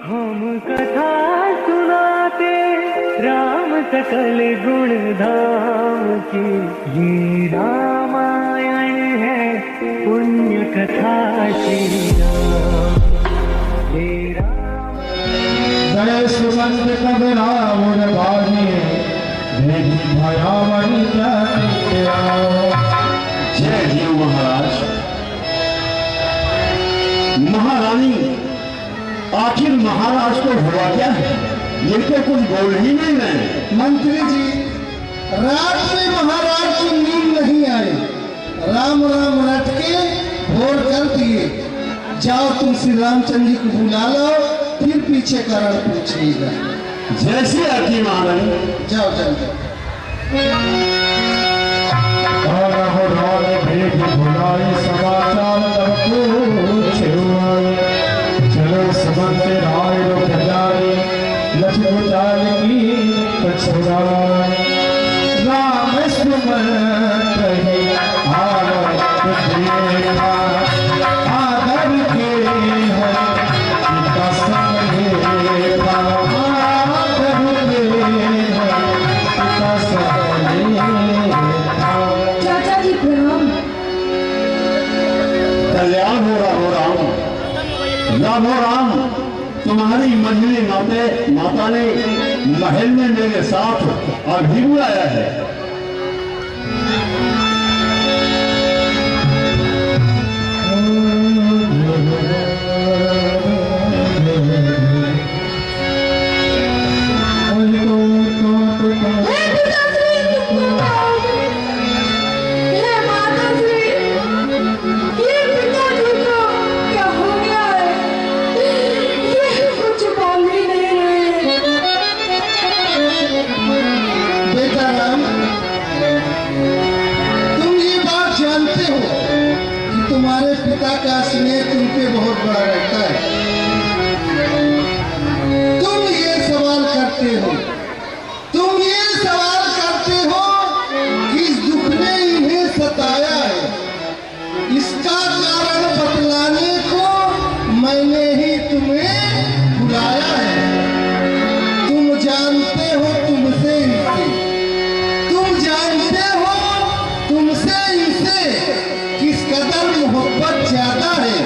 हम कथा सुनाते राम सकल गुण धाम की, ये रामायण है पुण्य कथा श्री राम। ये राम जय सुमंत कब रावण बाजी, देखी भयावनी जय देव महाराज। महारानी, आखिर महाराज को हुआ क्या है? ये तो कुछ बोल ही नहीं रहे। मंत्री जी, रात में महाराज को नींद नहीं आई, राम राम रट के भोर कर दिए। जाओ तुम श्री रामचंद्र जी को बुला लो, फिर पीछे कारण पूछिएगा। जैसे आती महारानी। जाओ जल्दी। समाचार चलो समंत राय लक्ष्मण राम आदर के चाचा जी प्रणाम। कल्याण हो राम। राम हो राम। तुम्हारी मंजरी माता ने महल में मेरे साथ अभी बुलाया है। तुम्हारे पिता का स्नेह तुम पे बहुत बड़ा रहता है। तुम ये सवाल करते हो कि इस दुख ने इन्हें सताया है, इसका कारण बतलाने को मैंने ही तुम्हें बुलाया है। तुम जानते हो तुमसे इनसे किस कदर मोहब्बत ज्यादा है।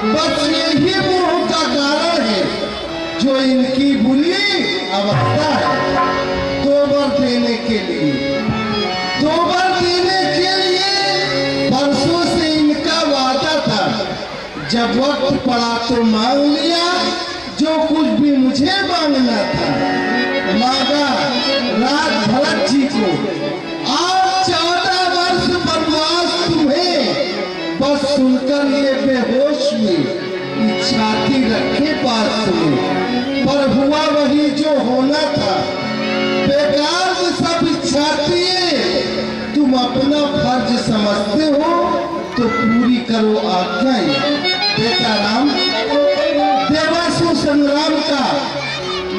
बस यही मोह का कारण है जो इनकी बुरी अवस्था है। दोबर देने के लिए बरसों से इनका वादा था। जब वक्त पड़ा तो मांग लिया जो कुछ भी मुझे मांगना था। मांगा राज भरत जी को। आज 14 वर्ष वनवास तुम्हें, बस सुनकर ये बेहोश हुए, छाती रखे पास में। पर हुआ वही जो होना था। बेकार सब इच्छाती है। तुम अपना फर्ज समझते हो तो पूरी करो आज्ञाएं। बेटा राम, देवासुर संग्राम का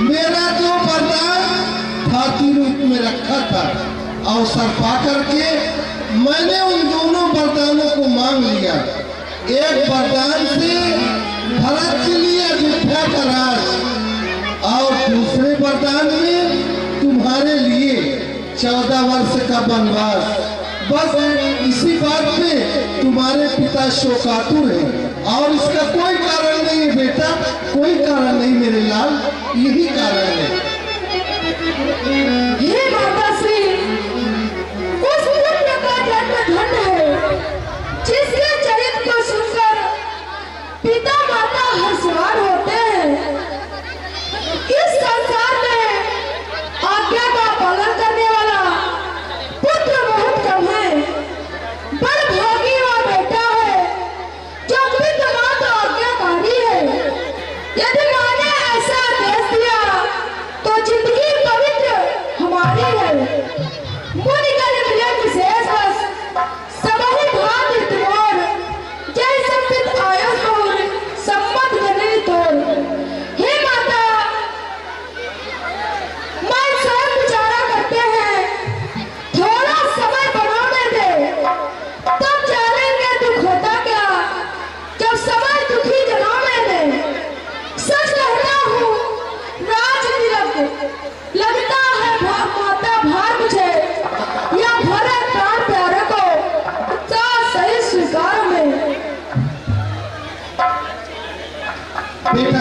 मेरा जो वरदान हाथी रूप में रखा था, अवसर पाकर के मैंने उन दोनों वरदानों को मांग लिया। एक वरदान से भरत के लिए अयोध्या का राज, और दूसरे वरदान में तुम्हारे लिए 14 वर्ष का वनवास। बस इसी बात पे तुम्हारे पिता शोकातुर हैं, और इसका कोई कारण नहीं है बेटा, कोई कारण नहीं मेरे लाल, यही कारण है। हे माता श्री, उस पुत्र का जन्म धन्य है जिसके चरित्र को सुनकर पिता माता हर्षवान होते हैं। इस संसार में आज्ञा का पालन करने वाला पुत्र बहुत कम है। बड़भागी वह बेटा है जो पिता माता आज्ञाकारी है। यदि माँ ने ऐसा आदेश दिया तो जिंदगी पवित्र हमारी है। मुनिगण मिले विशेष बस, सबहि भांति त्रिभुवन, जय संपित आयुष और सम्मत जननी तोर। हे माता, मन स्वयं विचारा करते हैं, थोड़ा समय बनाने दे, तब जानेंगे दुख होता क्या। जब समय दुखी जनाने दे, सच कहता हूँ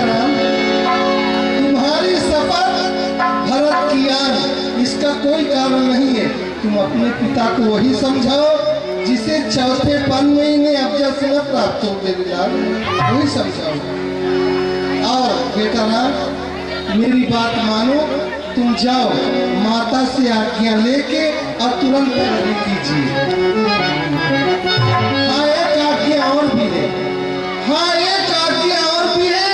राम, तुम्हारी शपथ भरत की आन इसका कोई कारण नहीं है। तुम अपने पिता को वही समझाओ जिसे चौथे पन महीने अफजल सिंह प्राप्त हो मेरे लाल, वही समझाओ। और बेटा राम, मेरी बात मानो, तुम जाओ माता से आज्ञा लेके और तुरंत तैयारी कीजिए। हाँ एक आज्ञा और भी है, हाँ एक आज्ञा और भी है,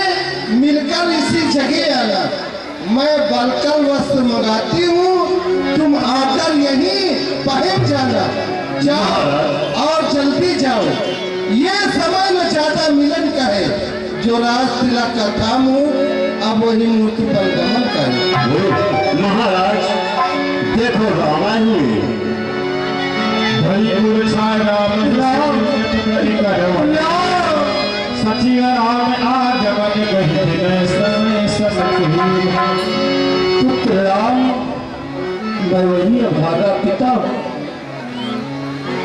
मिलकर इसी जगह आना। मैं बलकर वस्त्र मंगाती हूँ, तुम आकर यहीं पहन जाना। जाओ और जल्दी जाओ, ये समय न ज्यादा मिलन का है। जो राज तिलक का काम हो अब वही मूर्ति पर गमन करे। महाराज देखो रामायण में सचिव राम आज पुत्र राम, मैं वही अभागा पिता हूँ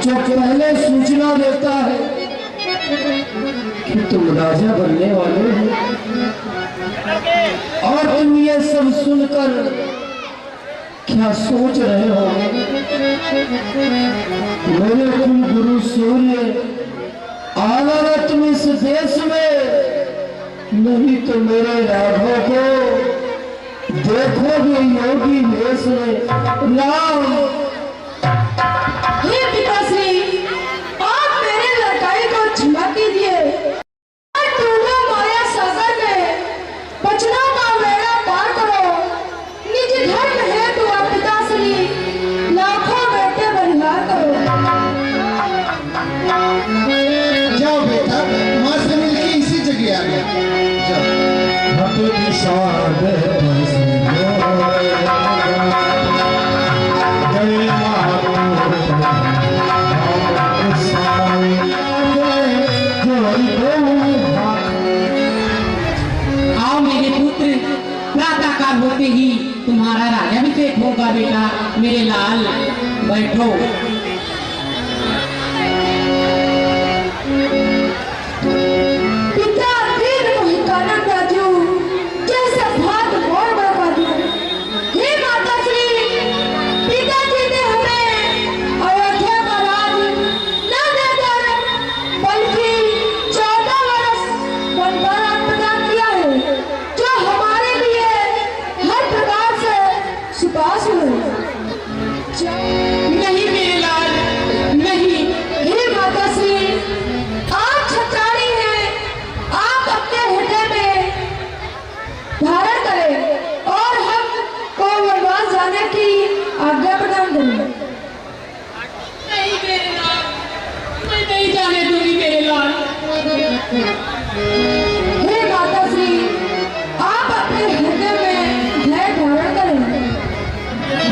जो पहले सूचना देता है कि तुम राजा बनने वाले हो, और तुम ये सब सुनकर क्या सोच रहे हो? मेरे कुल गुरु सूर्य आना तुम इस देश में, नहीं तो मेरे राघव को देखोगे योगी वेश में। राम, हे पिताश्री, आप मेरे लड़काई को क्षमा कीजिए। टूटा माया सागर में बचना का बेड़ा पार करो। निज धर्म हेतु आप पिताश्री लाखों बेटे बलिदान करो। जाओ बेटा, माँ से मिलके इसी जगह आ गया। आओ मेरे पुत्र, प्रातः काल होते ही तुम्हारा राज्याभिषेक होगा बेटा। मेरे लाल बैठो। पिता वीर मोहिकानंद राजू जैसे भाग मोर बरपा दिया। हे माताश्री, पिताजी ने हमें अयोध्या का राज न देकर बल्कि 14 वर्ष वनवास प्रदान किया है, जो हमारे लिए हर प्रकार से सुपास है। नहीं मेरे लाल, नहीं। हे माताश्री, आप छत्राणी हैं, आप अपने हृदय में धारण करें और हम को वनवास जाने की आज्ञा प्रदान करें। नहीं मेरे लाल, मैं नहीं जाने दूंगी मेरे लाल। हे माताश्री, आप अपने हृदय में धैर्य धारण करें।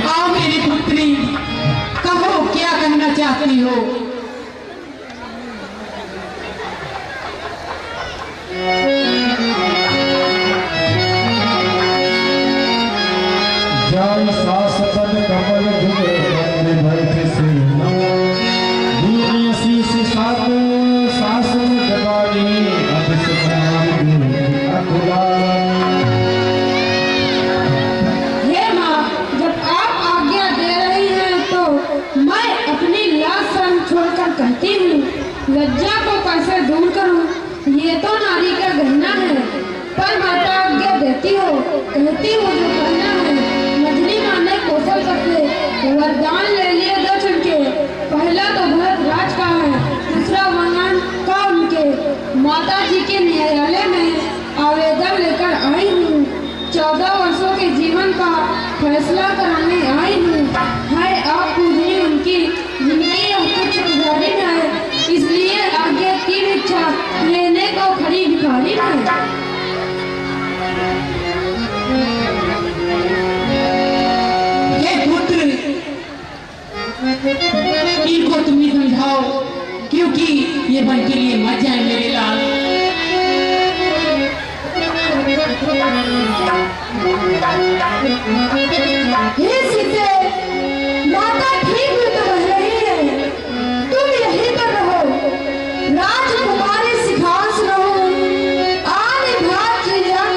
आओ मेरी पुत्री, कहो क्या कहना चाहती हो? जय सास पद कमल जुगे बंद बैठे सेना, दीन शीश सात सासन जगानी, अब सुनाई अखुला। हे माँ, जब आप आज्ञा दे रही हैं तो मैं अपनी लाज शर्म छोड़कर कहती हूँ, लज्जा को कैसे दूर करूँ? ये तो नारी का गहना है, पर माता आज्ञा देती हो, कहती हो जो करना है। मछली मारने कौशल करते वरदान ले लिए 2 चमके। पहला तो भरत राज का है, दूसरा वर्णन का उनके। माता जी के न्यायालय में आवेदन लेकर आई हूँ, 14 वर्षों के जीवन का फैसला कराने आई हूँ। है आप पूजनी उनकी जिनकी कुछ गुजारी है, इसलिए आगे की इच्छा लेने को खड़ी भिखारी है। हे पुत्र, इनको तुम ही समझाओ, क्योंकि ये बन के लिए मत जाए मेरे लाल। हे सीते, माता ठीक भी तो कह रही है, तुम यही पर रहो। राजकुमारी सिखांश रहो, आने भाग की जान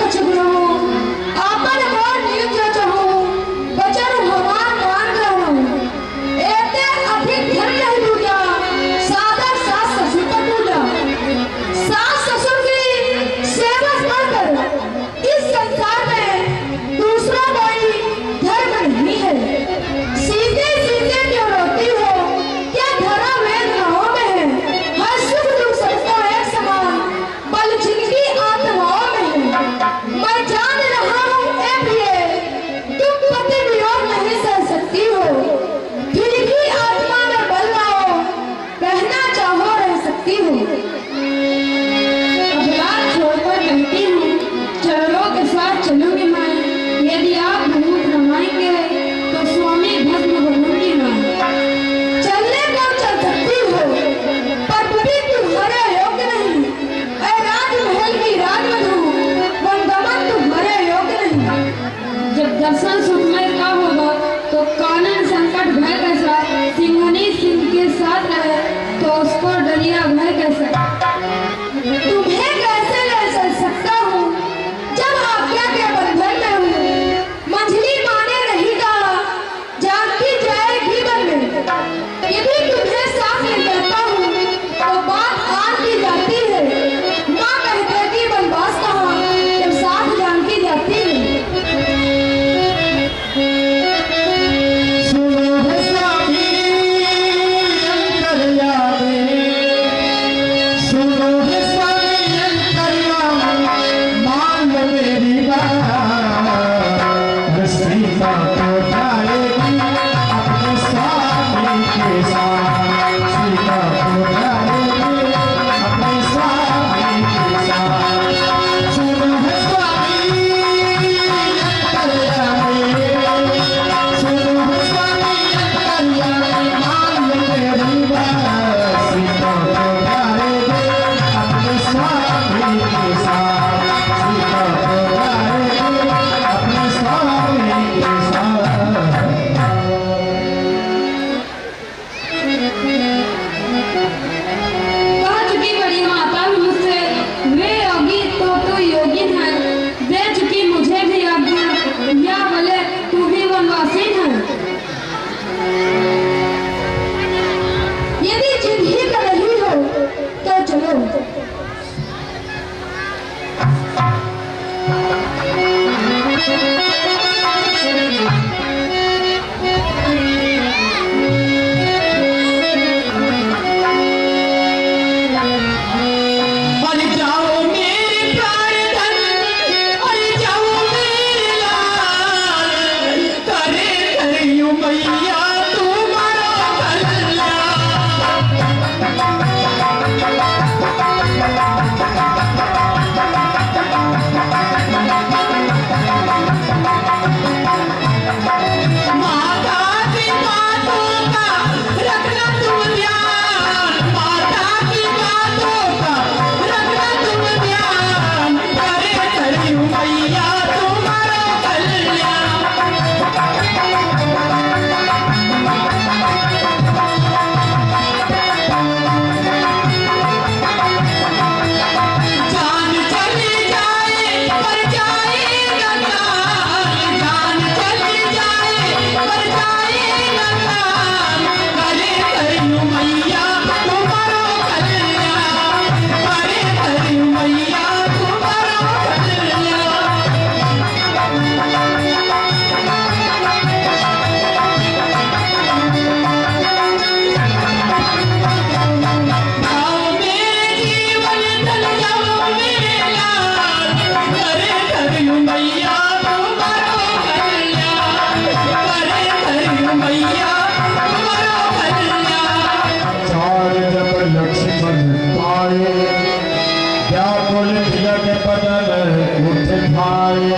भाई।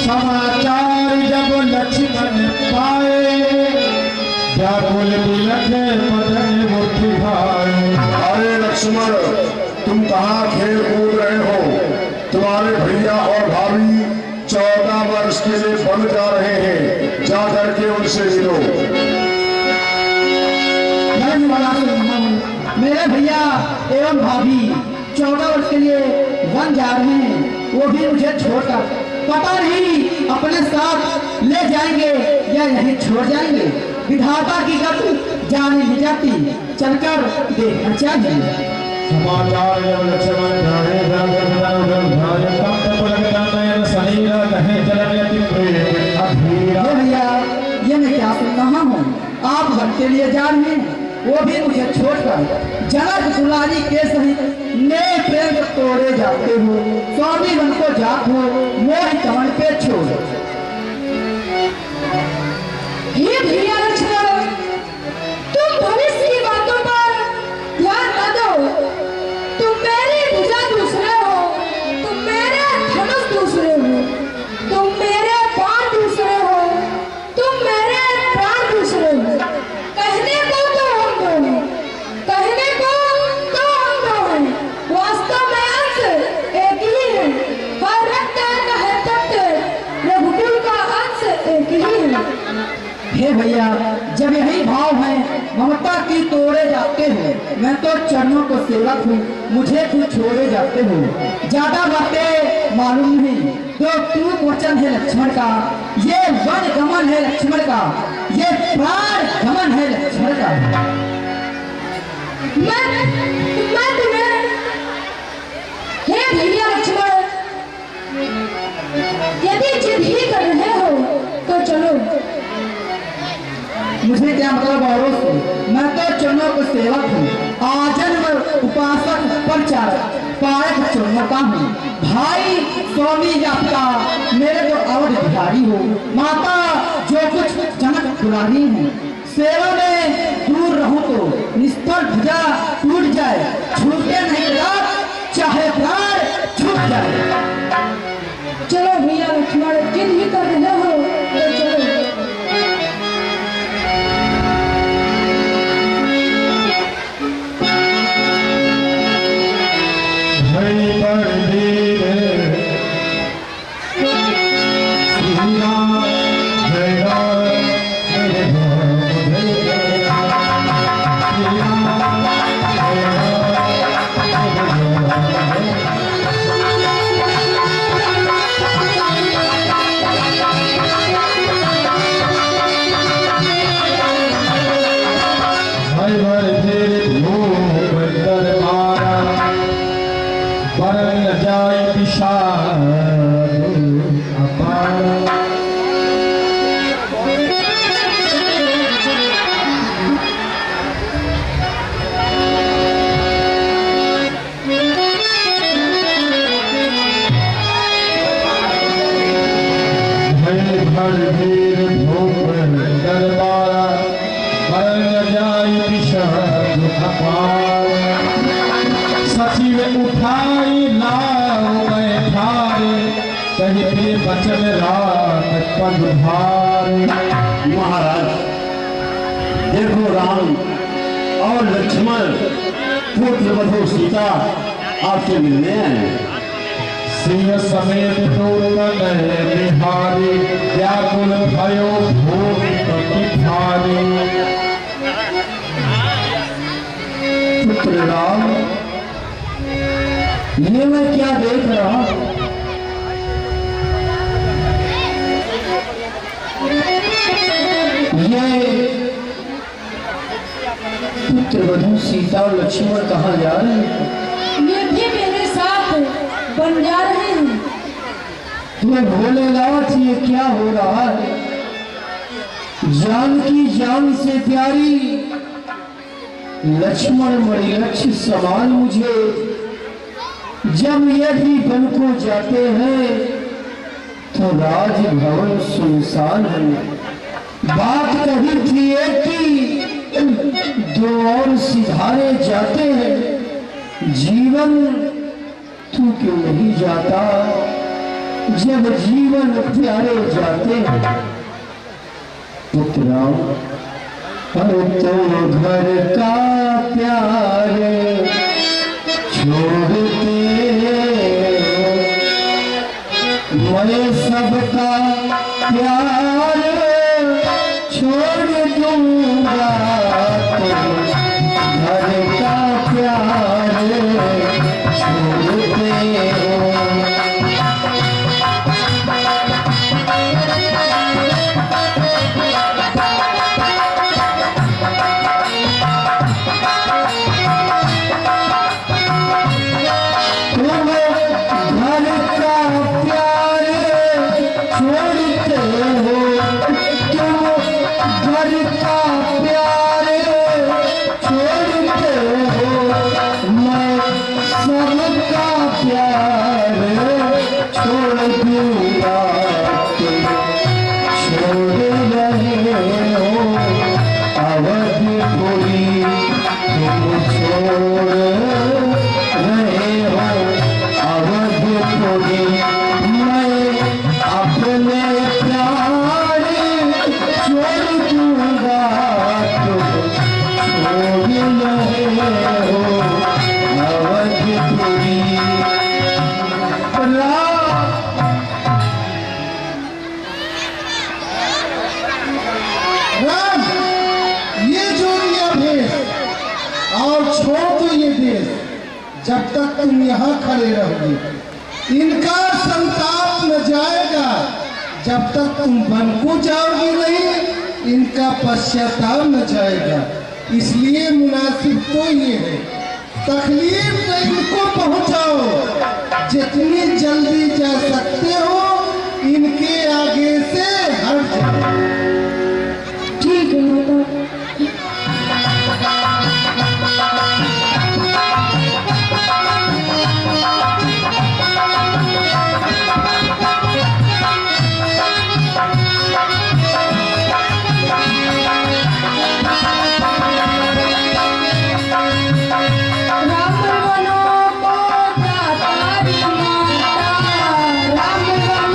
समाचार जब लक्ष्मण पाए, व्याकुल बिलख बदन मुट्ठी भाई। अरे लक्ष्मण, तुम कहाँ खेल कूद रहे हो? तुम्हारे भैया और भाभी 14 वर्ष के लिए बन जा रहे हैं, जा करके उनसे मिलो। मेरे भैया एवं भाभी 14 वर्ष के लिए वन जा रहे हैं, वो भी मुझे छोड़कर। पता नहीं अपने साथ ले जाएंगे या यहीं छोड़ जाएंगे। विधाता की गति जाने नहीं जाती, चलकर देखना चाहिए। समाचार जब लक्ष्मण जाए, भैया ये मैं क्या सुन रहा हूँ? आप वन के लिए जा रहे हैं, वो भी मुझे छोड़कर। जनक दुलारी के सहित नए प्रेम को तोड़े जाते हो, स्वामी वन को जात हो, मोह कमल पे छोड़। हे भैया लक्ष्मण, तुम भविष्य की बातों पर ध्यान न दो। तुम मेरी भुजा दूसरे हो, तुम मेरे धनुष दूसरे हो, तुम मेरे बाण दूसरे हो, तुम मेरे प्राण दूसरे हो। कहने को तो हम दो हैं, कहने को तो हम दो हैं, वास्तव में अंश एक ही है। हर रक्त है तत्व, रघुकुल का अंश एक ही है। हे भैया, जब यही भाव है, ममता की तोड़े जाते हो। मैं तो चरणों को सेवक हूँ, मुझे तुम छोड़े जाते हो। ज्यादा बातें मालूम नहीं, तो तू वचन है लक्ष्मण का, ये वन गमन है लक्ष्मण का, ये प्राण गमन है लक्ष्मण का। मैं तुम्हें, हे भैया लक्ष्मण, यदि जिद ही कर रहे हो तो चलो। मुझे क्या मतलब औरों से? मैं तो चरणों को सेवक हूँ, आजन्म उपासक प्रचारक पारक चरणों का हूँ। भाई स्वामी आपका, मेरे तो अवध भिखारी हो। माता जो कुछ जनक दुलारी हूँ, सेवा में दूर रहूं तो निष्फल भुजा टूट जाए, छूटे नहीं रात चाहे प्राण छूट जाए। चलो भैया लक्ष्मण, जिद ही कर रहे हो तो चलो। सचिव उठाई लाओ मैं थारे, कहीं पे बचन रात पग भारे। महाराज देखो, राम और लक्ष्मण पुत्र वधू सीता आपसे मिलने आए। सिंह समेत दो तनय बिहारी, व्याकुल भयो भूमि पति भारी। पुत्र राम, ये मैं क्या देख रहा हूं? ये पुत्र वधू सीता और लक्ष्मण कहाँ जा रहे हैं? ये भी मेरे साथ बन जा रहे हैं। तुम्हें भूलेगा कि ये क्या हो रहा है? जान की जान से प्यारी लक्ष्मण मणि लक्ष्य समान मुझे, जब ये भी बन को जाते हैं तो राजभवन सुनसान है। बात कही थी एक की, दो और सिधारे जाते हैं। जीवन तू क्यों नहीं जाता? जब जीवन प्यारे जाते हैं पुत्रा, अरे तुम घर का प्यार छोड़ते हो, मैं सबका प्यार छोड़ दूंगा, तुम घर का प्यार छोड़ते हो। जब तक तुम यहाँ खड़े रहोगे इनका संताप न जाएगा, जब तक तुम वन को जाओगे नहीं इनका पश्चाताप न जाएगा। इसलिए मुनासिब तो ये है तकलीफ न इनको पहुँचाओ, जितनी जल्दी जा सकते हो इनके आगे से हट जाओ। ठीक है माता। राम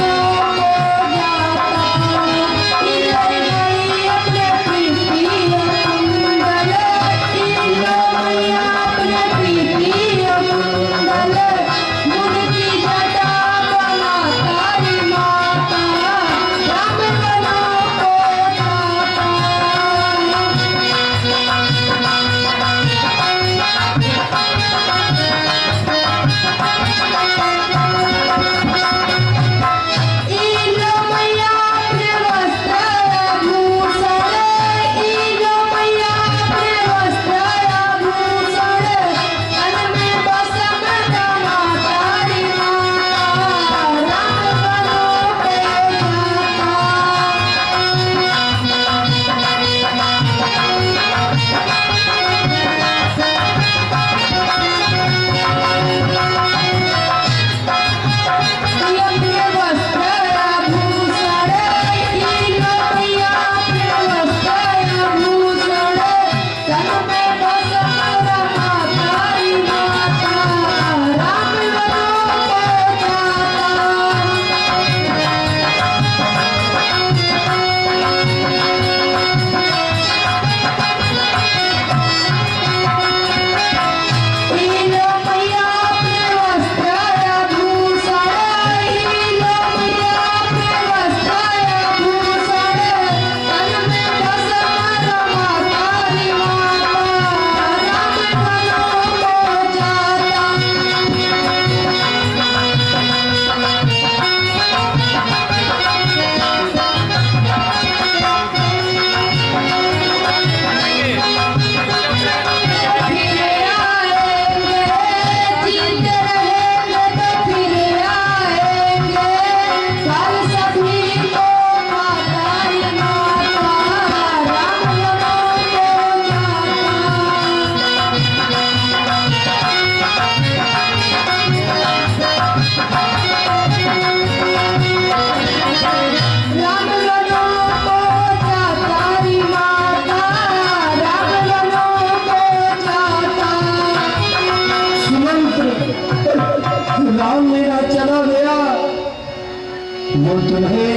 वो तुम्हें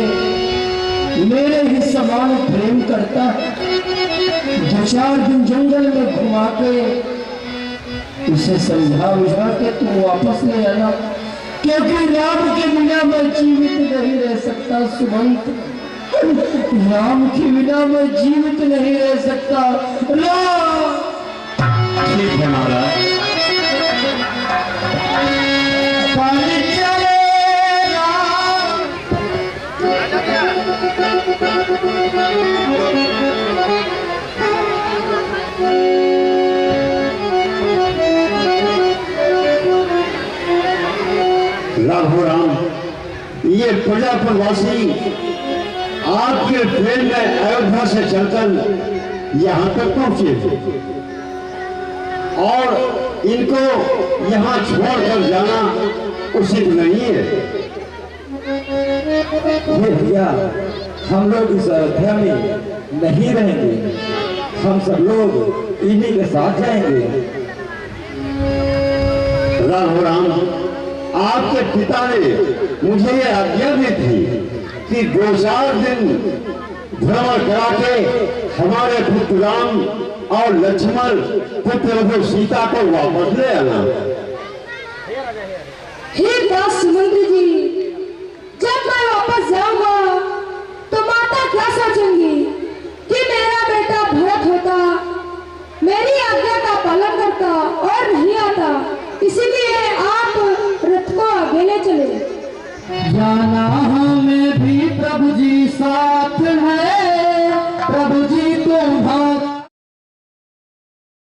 मेरे ही समान प्रेम करता है। 2-4 दिन जंगल में घुमा के उसे समझा बुझा के तुम वापस ले आना, क्योंकि राम के बिना मैं जीवित नहीं रह सकता सुमंत। राम के बिना मैं जीवित नहीं रह सकता। राम ठीक है महाराज। राघोराम, ये प्रजापतिवासी आपके ट्रेन में अयोध्या से चलकर यहाँ तक पहुंचे थे और इनको यहाँ छोड़कर जाना उचित नहीं है। ये भैया, हम लोग इस अयोध्या में नहीं रहेंगे, हम सब लोग इन्हीं के साथ जाएंगे। राघोराम, आपके पिता ने मुझे ये आज्ञा दी थी कि 2-4 दिन भ्रमण करा के हमारे पुत्र राम और लक्ष्मण पुत्र सीता को वापस ले आना। हे दास सुमंत्र जी, जब मैं वापस जाऊंगा तो माता क्या सोचेंगी कि मेरा बेटा भरत होता, मेरी आज्ञा का पालन करता और नहीं आता। इसीलिए आप रथ को आगे ले चले। जाना हमें भी प्रभु जी साथ है।